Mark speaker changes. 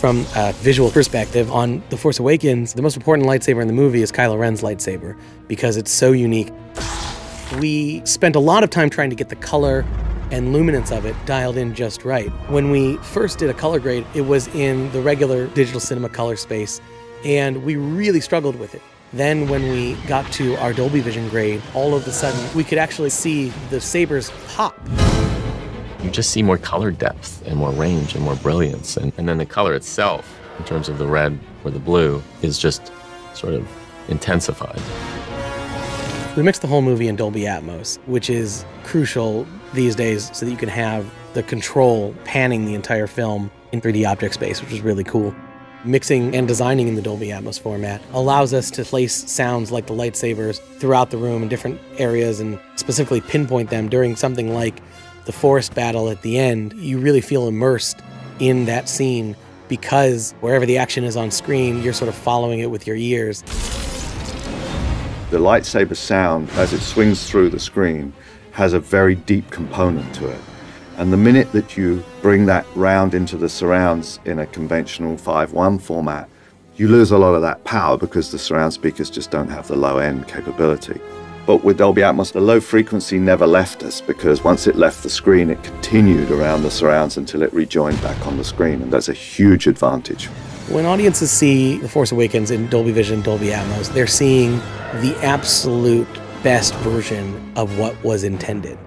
Speaker 1: from a visual perspective, on The Force Awakens, the most important lightsaber in the movie is Kylo Ren's lightsaber because it's so unique. We spent a lot of time trying to get the color and luminance of it dialed in just right. When we first did a color grade, it was in the regular digital cinema color space, and we really struggled with it. Then when we got to our Dolby Vision grade, all of a sudden we could actually see the sabers pop.
Speaker 2: You just see more color depth and more range and more brilliance. And then the color itself, in terms of the red or the blue, is just sort of intensified.
Speaker 1: We mixed the whole movie in Dolby Atmos, which is crucial these days so that you can have the control panning the entire film in 3D object space, which is really cool. Mixing and designing in the Dolby Atmos format allows us to place sounds like the lightsabers throughout the room in different areas and specifically pinpoint them during something like the forest battle at the end. You really feel immersed in that scene because wherever the action is on screen, you're sort of following it with your ears.
Speaker 3: The lightsaber sound, as it swings through the screen, has a very deep component to it. And the minute that you bring that round into the surrounds in a conventional 5.1 format, you lose a lot of that power because the surround speakers just don't have the low-end capability. But with Dolby Atmos, the low frequency never left us because once it left the screen, it continued around the surrounds until it rejoined back on the screen, and that's a huge advantage.
Speaker 1: When audiences see The Force Awakens in Dolby Vision, Dolby Atmos, they're seeing the absolute best version of what was intended.